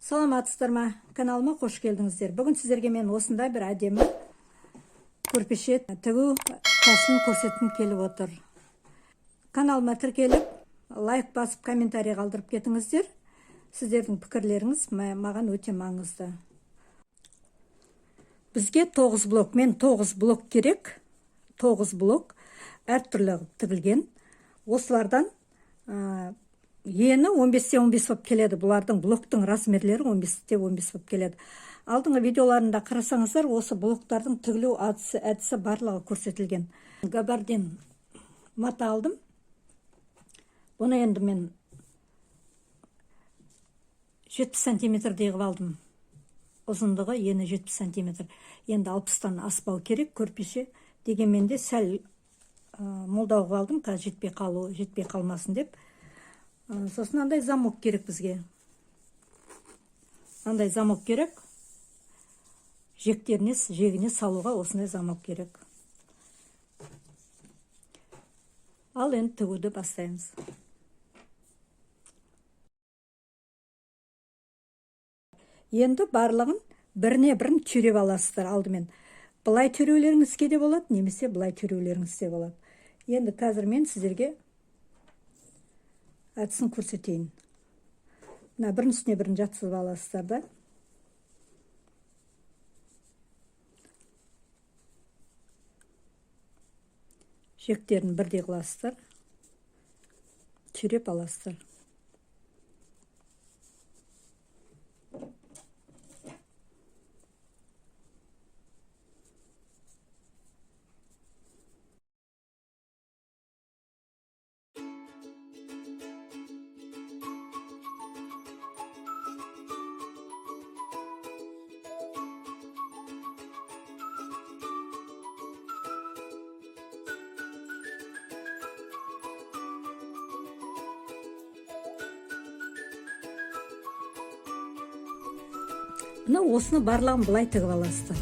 Саламатсыздар ма? Каналыма қош келдіңіздер. Бүгін сіздерге мен осындай бір әдемі көрпеше тігу тәсілін көрсеткім келіп отыр. Каналыма тіркеліп, лайк басып, комментарий қалдырып кетіңіздер. Сіздердің пікірлеріңіз маған өте маңызды. Бізге 9 блок, мен 9 блок керек. 9 блок әртүрлі тігілген. Осылардан ені 15-те 15 болып келеді. Бұлардың блоктың размерлері 15-те 15 болып келеді. Алдыңғы видеоларында қарасаңыздар, осы блоктардың тігілу әдісі барлығы көрсетілген. Габардин мата алдым. Бұны енді мен 70 сантиметрдей қылып алдым. Ұзындығы ені 70 сантиметр. Енді 60-тан аспау керек көрпеше. Дегенмен де сәл молдау қалдым, жетпей қалмасын деп. Сосын андай замок керек бізге. Андай замок керек. Жегіне салуға осындай замок керек. Ал енді тігуді бастаймыз. Енді барлығын біріне-бірін түйреп аласыздар алдымен. Бұлай түйреулеріңіз де болады, немесе бұлай түйреулеріңіз де болады. Енді қазір мен сіздерге әдісін көрсетейін. Мына бірін үстіне бірін жатсызып аласыздар да. Жектерін бірдей қыласыздар. Түйреп аласыздар. Мына осыны барлығын бұлай тігіп аласыздар.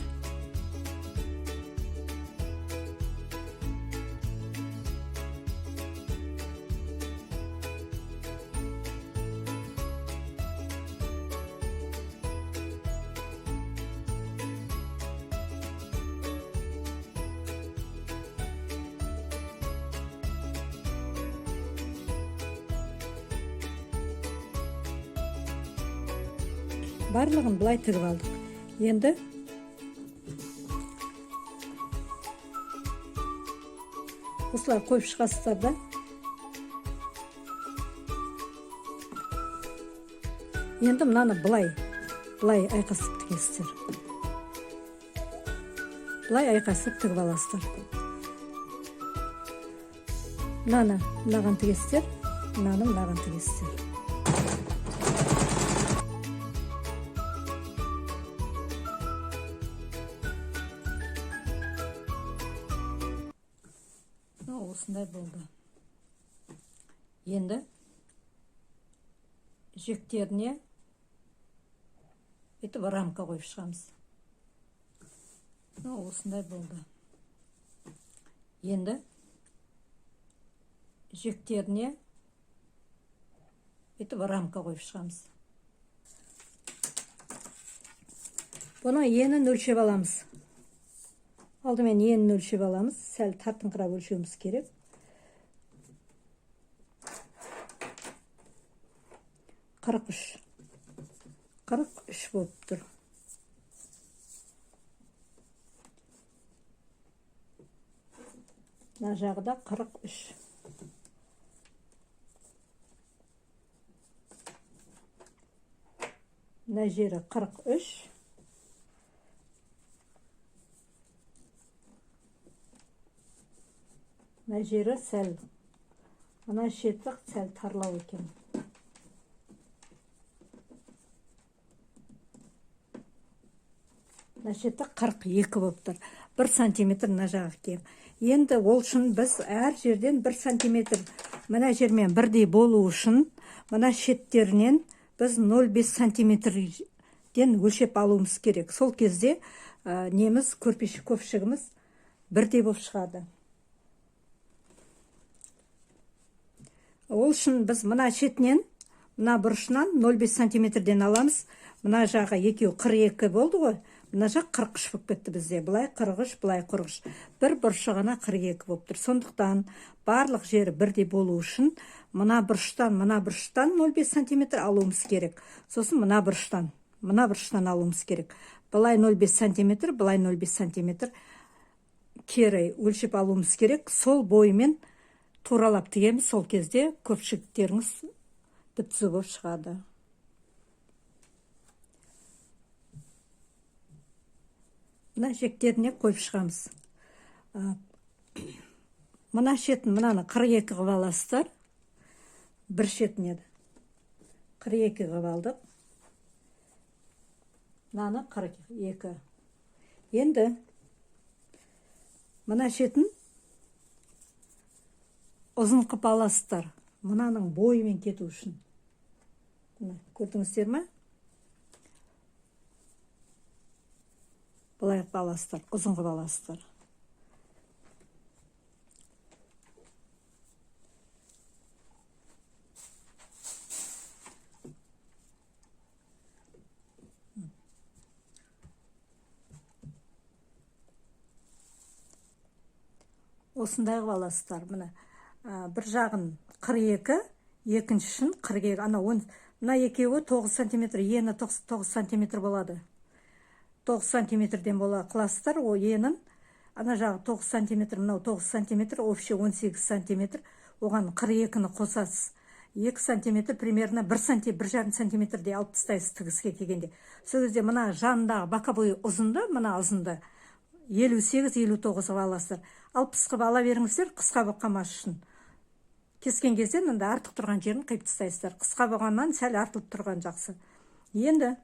Барлығын бұлай тігіп алдық. Енді осылай қойып шығасыздар да. Енді мынаны бұлай айқасып тігесіздер. Бұлай айқасып тігіп аласыздар. Мынаған тігесіздер, мынаған тігесіздер. Осындай болды. Енді жектеріне етіп рамка қойып шығамыз. Осындай болды. Енді жектеріне етіп рамка қойып шығамыз. Бұның енін өлшеп аламыз. Алдымен енін өлшеп аламыз. Сәл тартыңқырап өлшеуіміз керек. 43 болып тұр. Мына жағы да 43. Мына жері 43. Мына жері сәл. Мына шеті сәл тарлау екен. Мына шеті 42 болып тұр. 1 сантиметр мына жағы кем. Енді ол үшін біз әр жерден 1 сантиметр мына жермен бірдей болу үшін мына шеттерінен біз 0,5 сантиметрден өлшеп алуымыз керек. Сол кезде неміз көпшігіміз бірдей болып шығады. Ол үшін біз мына шетінен мына бұрышынан 0,5 сантиметрден аламыз. Мына жағы екеу 42 болды ғой. Мына жақ 43 болып кетті бізде. Бұлай 43, бұлай 43. Бір бұрышы ғана 42 болып тұр. Сондықтан барлық жері бірдей болу үшін мына бұрыштан 0,5 сантиметр алуымыз керек. Сосын мына бұрыштан алуымыз керек. Бұлай 0,5 сантиметр, бұлай 0,5 сантиметр кері өлшеп алуымыз керек. Сол бойымен туралап тігеміз. Сол кезде көпшіліктеріңіз түзу болып шығады. Мына жектеріне қойып шығамыз. Мына шетін мынаны 42 қылып аласыздар. Бір шетін еді. 42 қылып алдық. Мынаны 42. Енді мына шетін ұзын қылып аласыздар. Мынаның бойымен кету үшін. Көрдіңіздер ме? Бұлай қылып аласыздар, ұзын қылып аласыздар. Осындай қылып аласыздар. Бір жағын 42, екіншісін 42. Мына екеуі 9 сантиметр, ені 9 сантиметр болады. 9 сантиметрден бола қыласыздар. О енін, ана жағы 9 сантиметр, мынау 9 сантиметр, общий 18 сантиметр. Оған 42-ні қосасыз. 2 сантиметр, примерно 1,5 сантиметрдей алып тастайсыз тігіске келгенде. Сол кезде мына жанындағы боковой ұзынды, мына ұзынды 58-59 аласыздар. 60 қып ала беріңіздер, қысқа болып қалмас үшін. Кескен кезде мында артық тұрған жерін қиып тастайсыздар. Қысқа болғаннан сәл артылып тұрған жақсы. Енді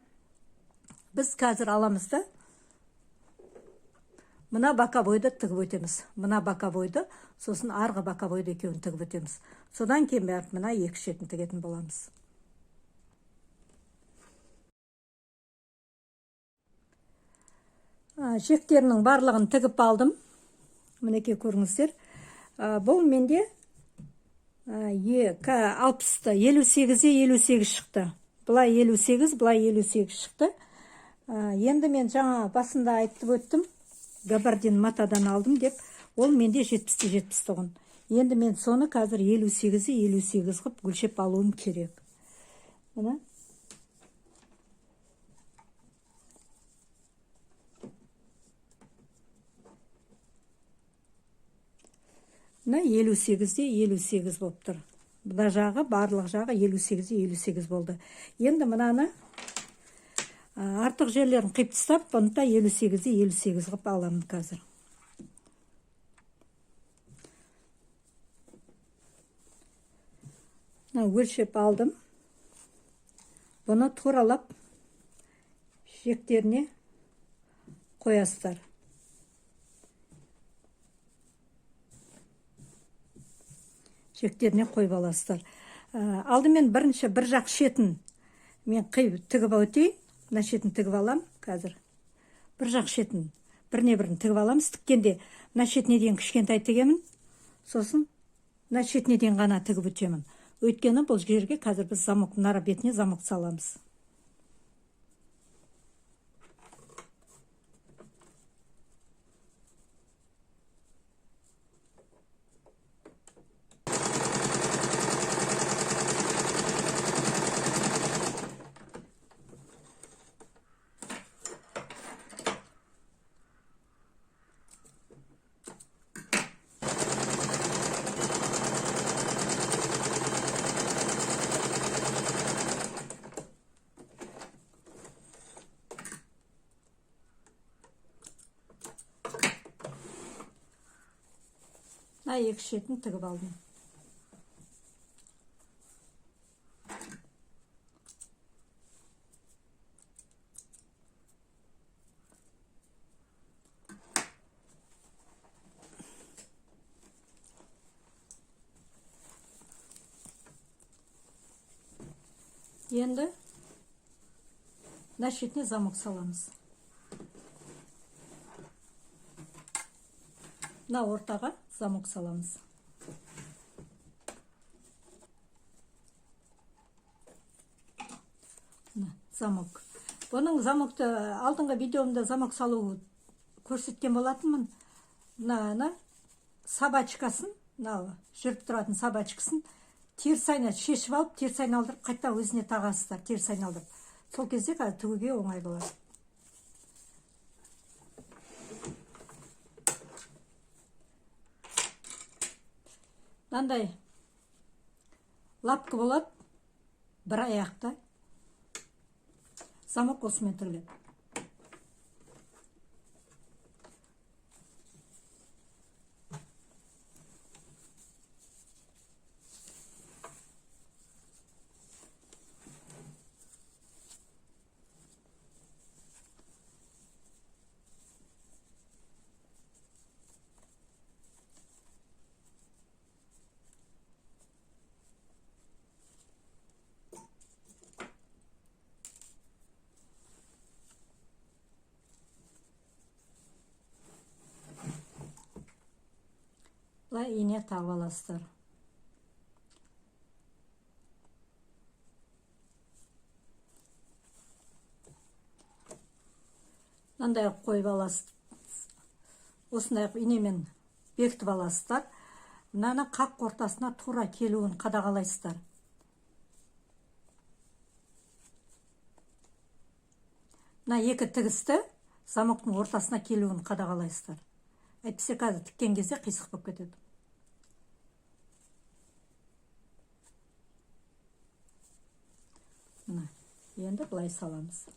біз қазір аламыз да мына боковойды тігіп өтеміз. Мына боковойды, сосын арғы боковойды екеуін тігіп өтеміз. Содан кейін бәріп мына екі шетін тігетін боламыз. Жектерінің барлығын тігіп алдым. Мінеке көріңіздер. Бұл менде 60-ты, 58-е 58 шықты. Бұлай 58, бұлай 58 шықты. Енді мен жаңа басында айтып өттім. Габардин матадан алдым деп. Ол менде 70-те 70 тұғын. Енді мен соны қазір 58-е 58 қып гүлшеп алуым керек. Мына. Мына 58-де 58 болып тұр. Бұда жағы, барлық жағы 58-де 58 болды. Енді мынаны артық жерлерін қиып тастап, бұны да 58-де 58 қып аламын қазір. Өлшеп алдым. Бұны туралап жектеріне қоясыздар. Жектеріне қойып аласыздар. Алдымен бірінші бір жақ шетін мен қиып тігіп өтейін. Мына шетін тігіп алам қазір. Бір жақ шетін бірін тігіп аламыз. Тіккенде мына шетіне дейін кішкентай тігемін. Сосын мына шетіне дейін ғана тігіп өтемін. Өйткені бұл жерге қазір біз замок, мына бетіне замок саламыз. Екі шетін тігіп алдым. Енді мына шетіне замок саламыз. Мына ортаға замок саламыз. замок. Бұның замокты алдыңғы видеомда замок салу көрсеткен болатынмын. Мына собачкасын, жүріп тұратын собачкасын теріс айна шешіп алып, теріс айналдырып, қайта өзіне тағасыздар, теріс айналдырып. Сол кезде қазір тігуге оңай болады. Мынандай лапка болады, бір аяқта. Замок осымен тігіледі. Былай ине тағып аласыздар. Мынандай қойып аласыз. Осындай инемен бекітіп аласыздар. Мынаны қақ ортасына тура келуін қадағалайсыздар. Мына екі тігісті замоктың ортасына келуін қадағалайсыздар. Әйтпесе қазір тіккен кезде қисық болып кетеді. Мына, енді былай саламыз.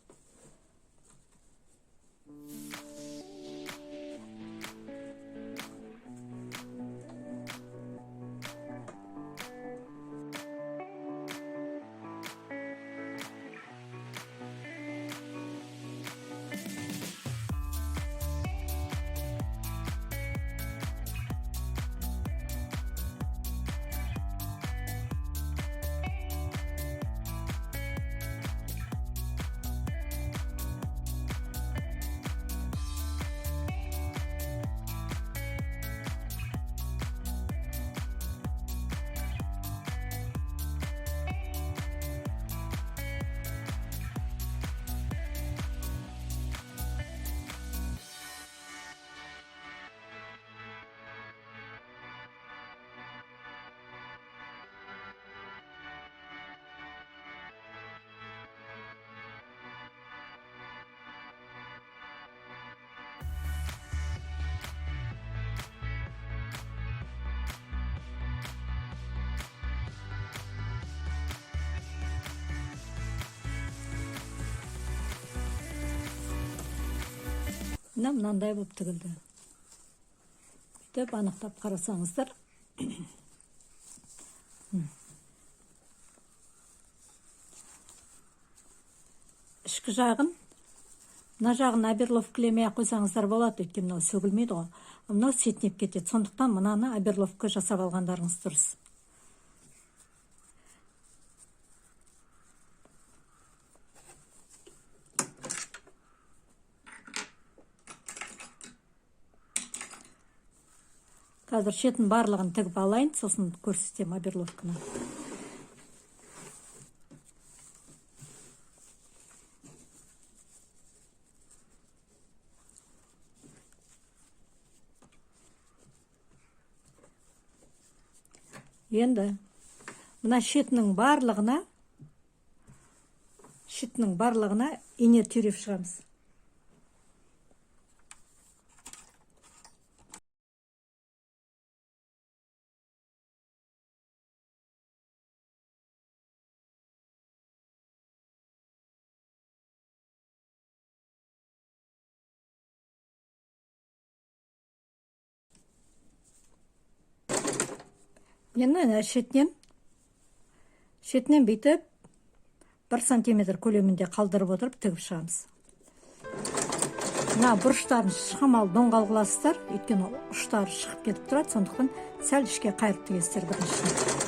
Мынандай болып тігілді. Бүйтіп анықтап қарасаңыздар. Ішкі жағын, мына жағын оберловкілемей қойсаңыздар болады, өйткені мынау сөгілмейді ғой. Мынау сетінеп кетеді. Сондықтан мынаны оберловка жасап алғандарыңыз дұрыс. Қазір шетін барлығын тігіп алайын, сосын көрсетем оберловканы. Енді мына шетінің барлығына ине түйреп шығамыз. Енді шетінен бүйтіп 1 сантиметр көлемінде қалдырып отырып тігіп шығамыз. Мына бұрыштарын шықымал доңғал қыласыздар, өйткені ұштары шығып кетіп тұрады, сондықтан сәл ішке қайырып тігесіздер біріншіден.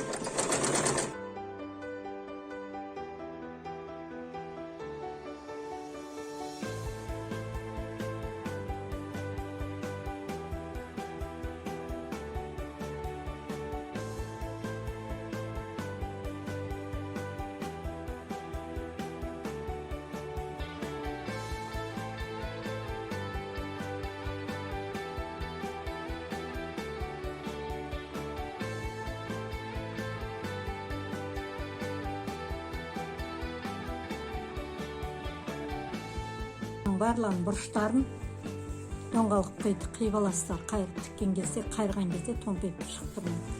Осының барлығын бұрыштарын доңғалық қиып аласыздар. Қайырып тіккен кезде, қайырған кезде томпиып шығып тұрмайды.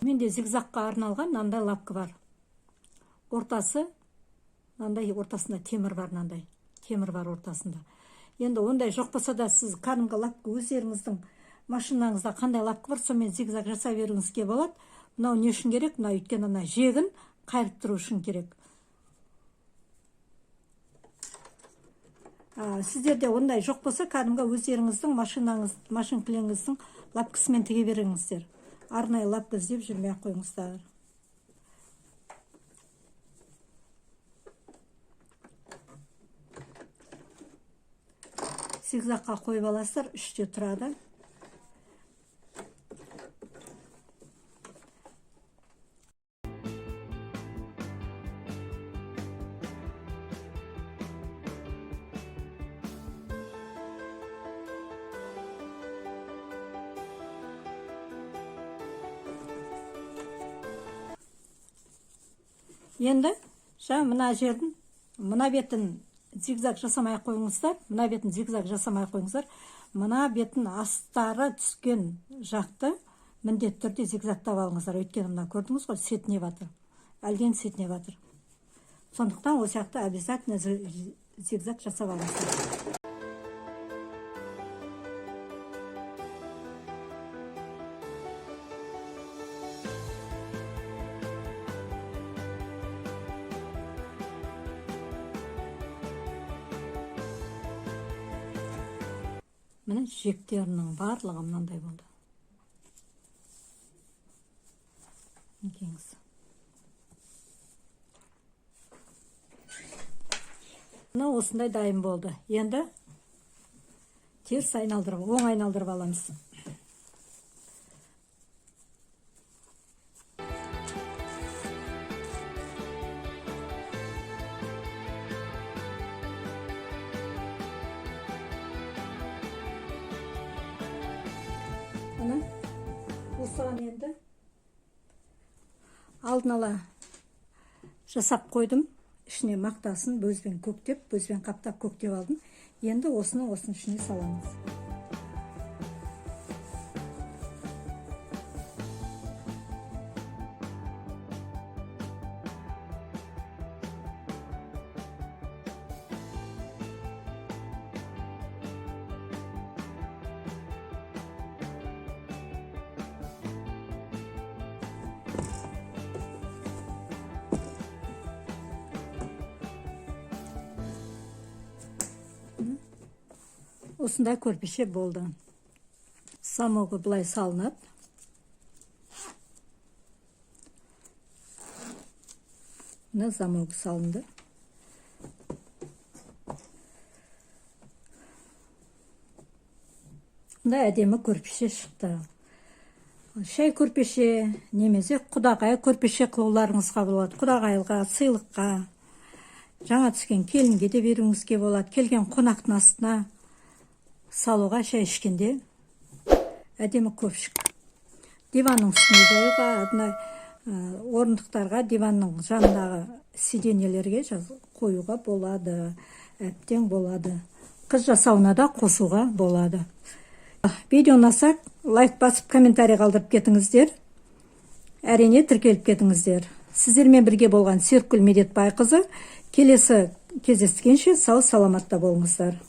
Менде зигзагқа арналған мынандай лапка бар. Ортасы, мынандай ортасында темір бар, мынандай темір бар ортасында. Енді ондай жоқ болса да, сіз кәдімгі лапка өздеріңіздің машинаңызда қандай лапка бар, сонымен зигзаг жасап беруіңізге болады. Мынау не үшін керек? Мынау өйткені ана жегін қайырып тұру үшін керек. Сіздерде ондай жоқ болса, кәдімгі өздеріңіздің машинкілеріңіздің лапкасымен тіге беріңіздер. Арнайы лапка іздеп жүрмей қойыңыздар. Зигзагқа қойып аласыздар, үште тұрады. Енді мына жердің, мына бетін зигзаг жасамай қойыңыздар. Мына бетін зигзаг жасамай қойыңыздар. Мына бетін астары түскен жақты міндетті түрде зигзагтап алыңыздар. Өйткені мына көрдіңіз ғой, сетінеп жатыр. Әлден сетінеп жатыр. Сондықтан осы жақты обязательно зигзаг жасап алыңыздар. Міне жектерінің барлығы мынандай болды. Екеңіз. Мына осындай дайын болды. Енді теріс айналдырып, оң айналдырып аламыз. Осыған енді алдын ала жасап қойдым. Ішіне мақтасын бөзбен көктеп, бөзбен қаптап көктеп алдым. Енді осының ішіне саламыз. Осындай көрпеше болды. Самогы былай салынады. Мына замогы салынды. Мындай әдемі көрпеше шықты. Шай көрпеше, немесе құдағай көрпеше қылуларыңызға болады. Құдағайға, сыйлыққа, жаңа түскен келінге де беруіңізге болады. Келген қонақтың астына салуға, шай ішкенде әдемі көпшік. Диванның үстіне жаюға, орындықтарға, диванның жанындағы сиденьелерге қоюға болады, әптен болады. Қыз жасауына да қосуға болады. Видео ұнаса, лайк басып, комментарий қалдырып кетіңіздер. Әрине тіркеліп кетіңіздер. Сіздермен бірге болған Серікгүл Медетбайқызы. Келесі кездескенше сау саламатта болыңыздар.